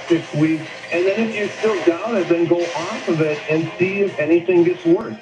6 weeks. And then if you're still down it, then go off of it and see if anything gets worse.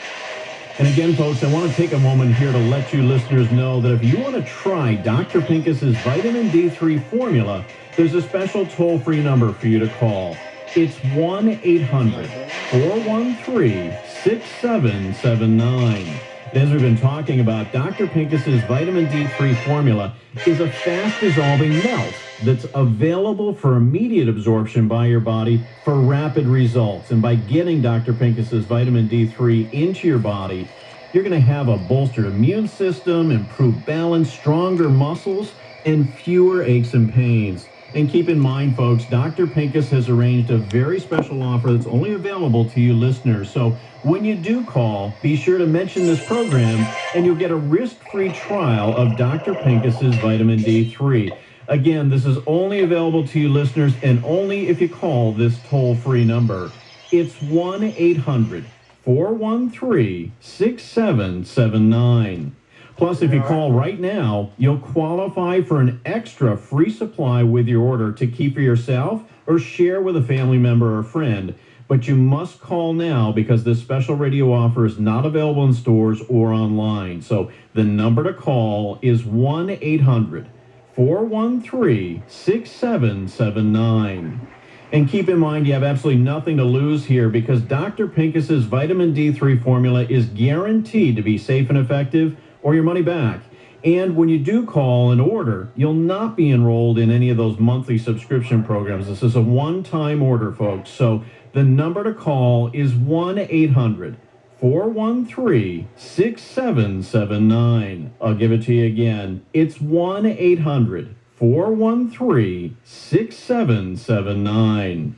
And again, folks, I want to take a moment here to let you listeners know that if you want to try Dr. Pincus's vitamin D3 formula, there's a special toll-free number for you to call. It's 1-800-413-6779. As we've been talking about, Dr. Pincus's vitamin D3 formula is a fast-dissolving melt that's available for immediate absorption by your body for rapid results. And by getting Dr. Pincus's vitamin D3 into your body, you're going to have a bolstered immune system, improved balance, stronger muscles, and fewer aches and pains. And keep in mind, folks, Dr. Pincus has arranged a very special offer that's only available to you listeners. So when you do call, be sure to mention this program, and you'll get a risk-free trial of Dr. Pincus's vitamin D3. Again, this is only available to you listeners, and only if you call this toll-free number. It's 1-800-413-6779. Plus, if you call right now, you'll qualify for an extra free supply with your order to keep for yourself or share with a family member or friend. But you must call now because this special radio offer is not available in stores or online. So the number to call is 1-800-413-6779. And keep in mind, you have absolutely nothing to lose here because Dr. Pincus's vitamin D3 formula is guaranteed to be safe and effective, or your money back. And when you do call and order, you'll not be enrolled in any of those monthly subscription programs. This is a one-time order, folks. So the number to call is 1-800-413-6779. I'll give it to you again. It's 1-800-413-6779.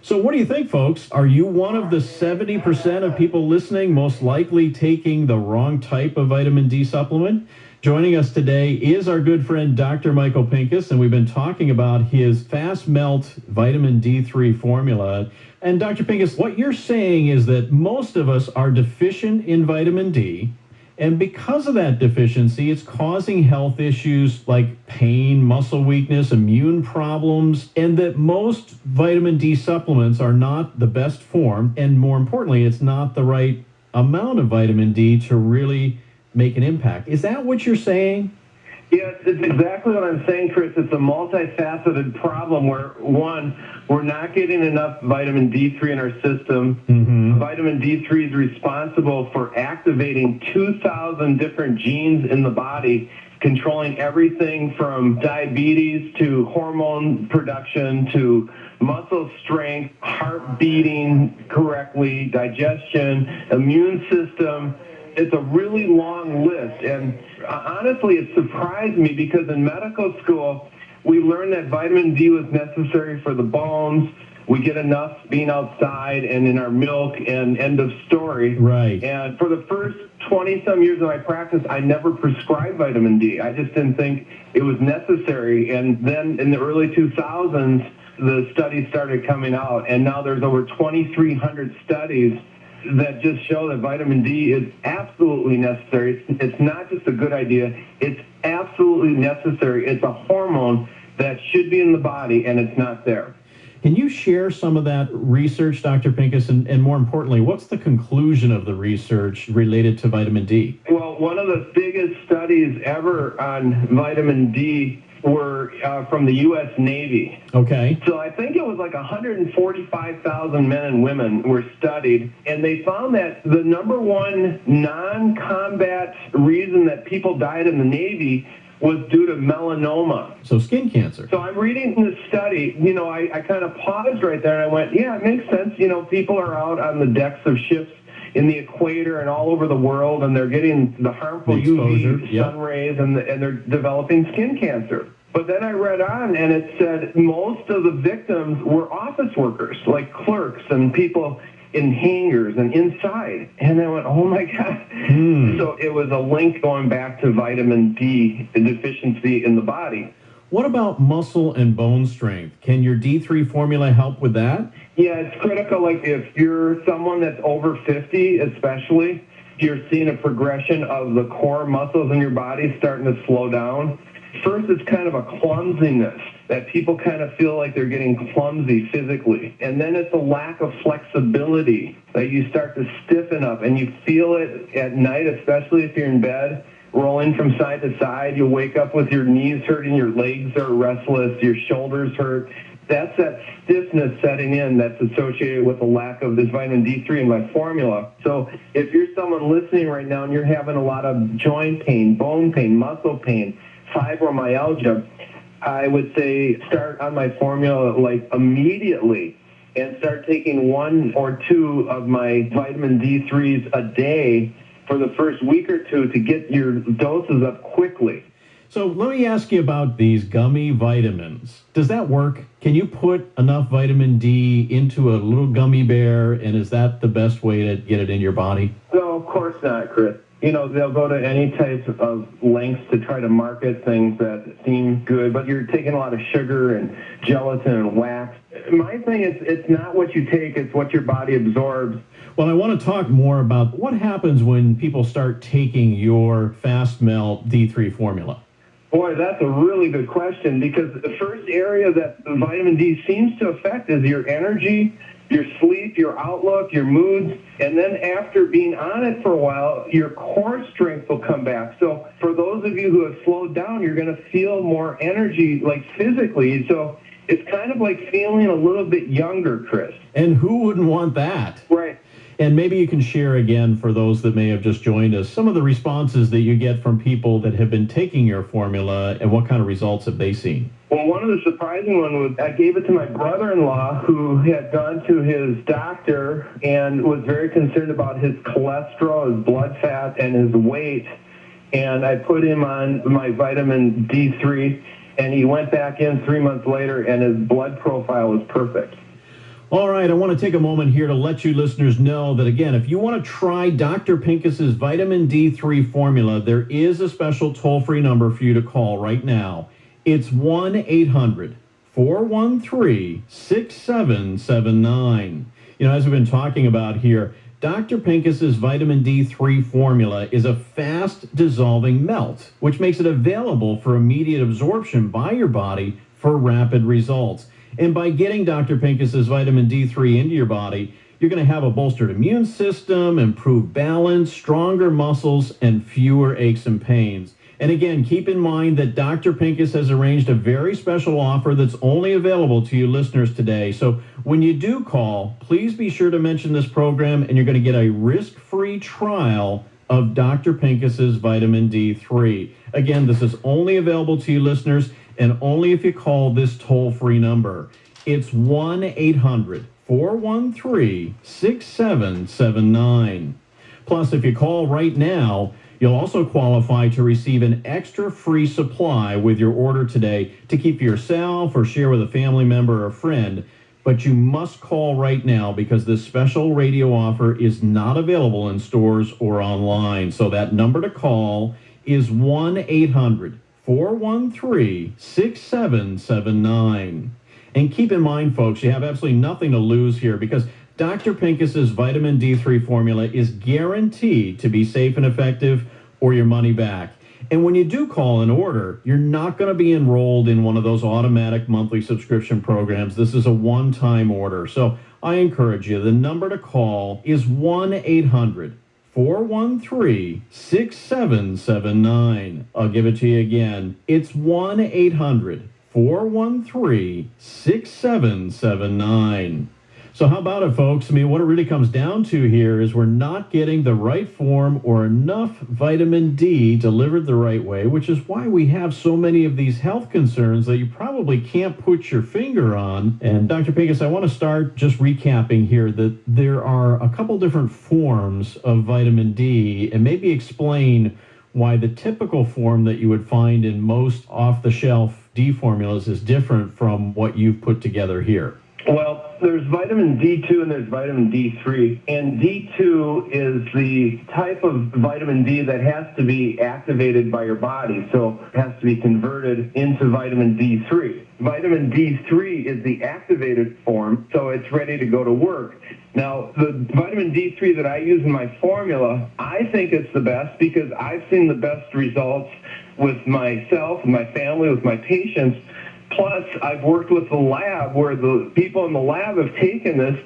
So what do you think, folks? Are you one of the 70% of people listening most likely taking the wrong type of vitamin D supplement? Joining us today is our good friend, Dr. Michael Pincus, and we've been talking about his fast melt vitamin D3 formula. And Dr. Pincus, what you're saying is that most of us are deficient in vitamin D, and because of that deficiency, it's causing health issues like pain, muscle weakness, immune problems, and that most vitamin D supplements are not the best form, and more importantly, it's not the right amount of vitamin D to really make an impact. Is that what you're saying? Yes, it's exactly what I'm saying, Chris. It's a multifaceted problem where, one, we're not getting enough vitamin D3 in our system. Mm-hmm. Vitamin D3 is responsible for activating 2,000 different genes in the body, controlling everything from diabetes to hormone production to muscle strength, heart beating correctly, digestion, immune system. It's a really long list, and honestly, it surprised me because in medical school, we learned that vitamin D was necessary for the bones. We get enough being outside and in our milk, and end of story. Right. And for the first 20-some years of my practice, I never prescribed vitamin D. I just didn't think it was necessary. And then in the early 2000s, the studies started coming out, and now there's over 2,300 studies that just show that vitamin D is absolutely necessary. It's not just a good idea. It's absolutely necessary. It's a hormone that should be in the body, and it's not there. Can you share some of that research, Dr. Pincus, and more importantly, what's the conclusion of the research related to vitamin D? Well, one of the biggest studies ever on vitamin D were from the U.S. Navy. Okay. So I think it was like 145,000 men and women were studied, and they found that the number one non-combat reason that people died in the Navy was due to melanoma. So skin cancer. So I'm reading this study, I kind of paused right there and I went, yeah, it makes sense. People are out on the decks of ships in the equator and all over the world, and they're getting the harmful UV sun rays, and they're developing skin cancer. But then I read on, and it said most of the victims were office workers, like clerks and people in hangars and inside. And I went, oh my God. So it was a link going back to vitamin D deficiency in the body. What about muscle and bone strength? Can your D3 formula help with that? Yeah, it's critical. Like if you're someone that's over 50, especially, you're seeing a progression of the core muscles in your body starting to slow down. First, it's kind of a clumsiness. that people kind of feel like they're getting clumsy physically. And then it's a lack of flexibility that you start to stiffen up, and you feel it at night, especially if you're in bed, rolling from side to side. You'll wake up with your knees hurting, your legs are restless, your shoulders hurt. That's that stiffness setting in that's associated with the lack of this vitamin D3 in my formula. So if you're someone listening right now and you're having a lot of joint pain, bone pain, muscle pain, fibromyalgia, I would say start on my formula like immediately and start taking 1 or 2 of my vitamin D3s a day for the first week or 2 to get your doses up quickly. So let me ask you about these gummy vitamins. Does that work? Can you put enough vitamin D into a little gummy bear, and is that the best way to get it in your body? No, of course not, Chris. You know, they'll go to any type of lengths to try to market things that seem good, but you're taking a lot of sugar and gelatin and wax. My thing is, it's not what you take, it's what your body absorbs. Well, I want to talk more about what happens when people start taking your fast melt D3 formula. Boy, that's a really good question, because the first area that the vitamin D seems to affect is your energy, your sleep, your outlook, your moods, and then after being on it for a while, your core strength will come back. So for those of you who have slowed down, you're going to feel more energy, like physically. So it's kind of like feeling a little bit younger, Chris. And who wouldn't want that? Right. And maybe you can share again, for those that may have just joined us, some of the responses that you get from people that have been taking your formula, and what kind of results have they seen? Well, one of the surprising ones was I gave it to my brother-in-law, who had gone to his doctor and was very concerned about his cholesterol, his blood fat, and his weight. And I put him on my vitamin D3, and he went back in 3 months later, and his blood profile was perfect. All right, I want to take a moment here to let you listeners know that, again, if you want to try Dr. Pincus's vitamin D3 formula, there is a special toll-free number for you to call right now. It's 1-800-413-6779. You know, as we've been talking about here, Dr. Pincus's vitamin D3 formula is a fast-dissolving melt, which makes it available for immediate absorption by your body for rapid results. And by getting Dr. Pincus's vitamin D3 into your body, you're going to have a bolstered immune system, improved balance, stronger muscles, and fewer aches and pains. And again, keep in mind that Dr. Pincus has arranged a very special offer that's only available to you listeners today. So when you do call, please be sure to mention this program, and you're going to get a risk-free trial of Dr. Pincus's vitamin D3. Again, this is only available to you listeners, and only if you call this toll-free number. It's 1-800-413-6779. Plus, if you call right now, you'll also qualify to receive an extra free supply with your order today to keep for yourself or share with a family member or friend. But you must call right now, because this special radio offer is not available in stores or online. So that number to call is 1-800-413-6779. And keep in mind, folks, you have absolutely nothing to lose here, because Dr. Pincus's vitamin D3 formula is guaranteed to be safe and effective, or your money back. And when you do call and order, you're not going to be enrolled in one of those automatic monthly subscription programs. This is a one-time order. So I encourage you, the number to call is 1-800-413-6779. I'll give it to you again. It's 1-800-413-6779. So how about it, folks? I mean, what it really comes down to here is we're not getting the right form or enough vitamin D delivered the right way, which is why we have so many of these health concerns that you probably can't put your finger on. And Dr. Pincus, I want to start just recapping here that there are a couple different forms of vitamin D, and maybe explain why the typical form that you would find in most off-the-shelf D formulas is different from what you've put together here. Well, there's vitamin D2 and there's vitamin D3. And D2 is the type of vitamin D that has to be activated by your body. So it has to be converted into vitamin D3. Vitamin D3 is the activated form, so it's ready to go to work. Now, the vitamin D3 that I use in my formula, I think it's the best because I've seen the best results with myself, my family, with my patients, Plus, I've worked with the lab where the people in the lab have taken this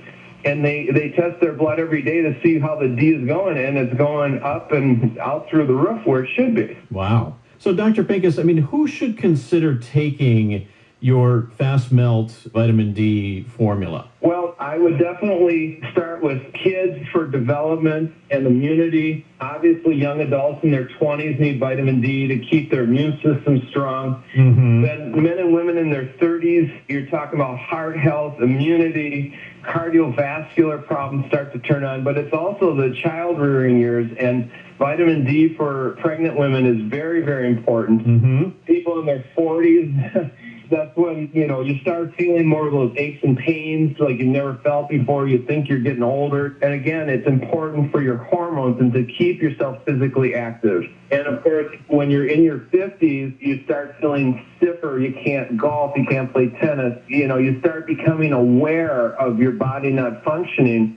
and they test their blood every day to see how the D is going, and it's going up and out through the roof where it should be. Wow. So, Dr. Pincus, I mean, who should consider taking your fast melt vitamin D formula? Well, I would definitely start with kids for development and immunity. Obviously, young adults in their 20s need vitamin D to keep their immune system strong. Then men and women in their 30s, you're talking about heart health, immunity, cardiovascular problems start to turn on. But it's also the child rearing years, and vitamin D for pregnant women is very, very important. People in their 40s, that's when, you start feeling more of those aches and pains like you never felt before. You think you're getting older. And again, it's important for your hormones and to keep yourself physically active. And of course, when you're in your 50s, you start feeling stiffer. You can't golf. You can't play tennis. You start becoming aware of your body not functioning.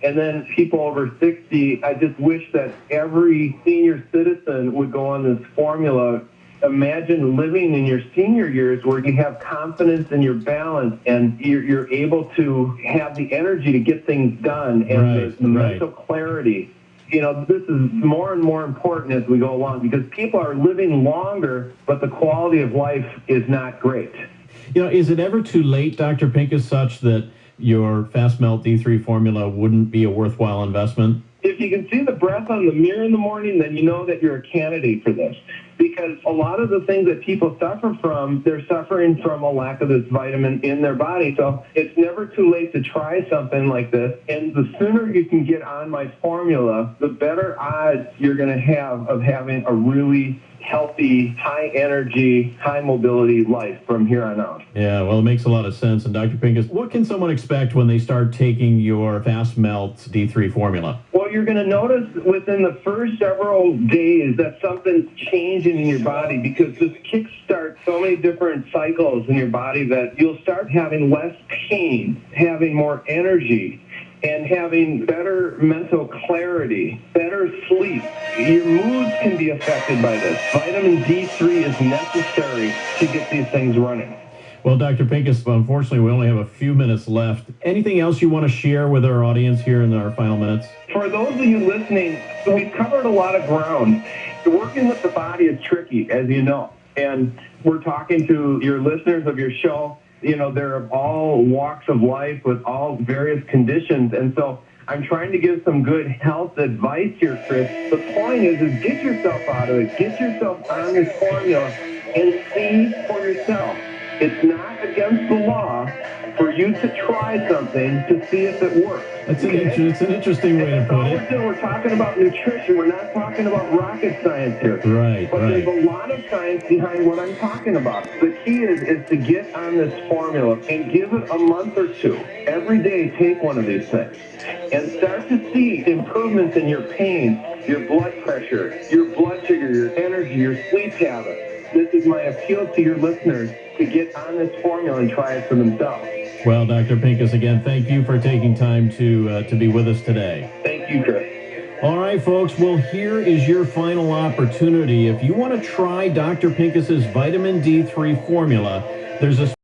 And then people over 60, I just wish that every senior citizen would go on this formula. Imagine living in your senior years where you have confidence in your balance and you're able to have the energy to get things done and the mental clarity. This is more and more important as we go along because people are living longer, but the quality of life is not great. Is it ever too late, Dr. Pincus, such that your fast melt D3 formula wouldn't be a worthwhile investment? If you can see the breath on the mirror in the morning, then you know that you're a candidate for this. Because a lot of the things that people suffer from, they're suffering from a lack of this vitamin in their body. So it's never too late to try something like this. And the sooner you can get on my formula, the better odds you're going to have of having a really healthy, high energy, high mobility life from here on out. Yeah, well, it makes a lot of sense. And Dr. Pincus, what can someone expect when they start taking your fast melt D3 formula? Well, you're going to notice within the first several days that something's changing in your body because this kickstarts so many different cycles in your body that you'll start having less pain, having more energy, and having better mental clarity, better sleep. Your moods can be affected by this. Vitamin D3 is necessary to get these things running. Well, Dr. Pincus, unfortunately, we only have a few minutes left. Anything else you want to share with our audience here in our final minutes? For those of you listening, we've covered a lot of ground. Working with the body is tricky, as you know. And we're talking to your listeners of your show. They're of all walks of life with all various conditions. And so I'm trying to give some good health advice here, Chris. The point is get yourself out of it. Get yourself on this formula and see for yourself. It's not against the law for you to try something to see if it works. It's an interesting way to put it. We're talking about nutrition. We're not talking about rocket science here. Right. There's a lot of science behind what I'm talking about. The key is to get on this formula and give it a month or two. Every day, take one of these things and start to see improvements in your pain, your blood pressure, your blood sugar, your energy, your sleep habits. This is my appeal to your listeners to get on this formula and try it for themselves. Well, Dr. Pincus, again, thank you for taking time to be with us today. Thank you, Chris. All right, folks. Well, here is your final opportunity. If you want to try Dr. Pincus's vitamin D3 formula, there's a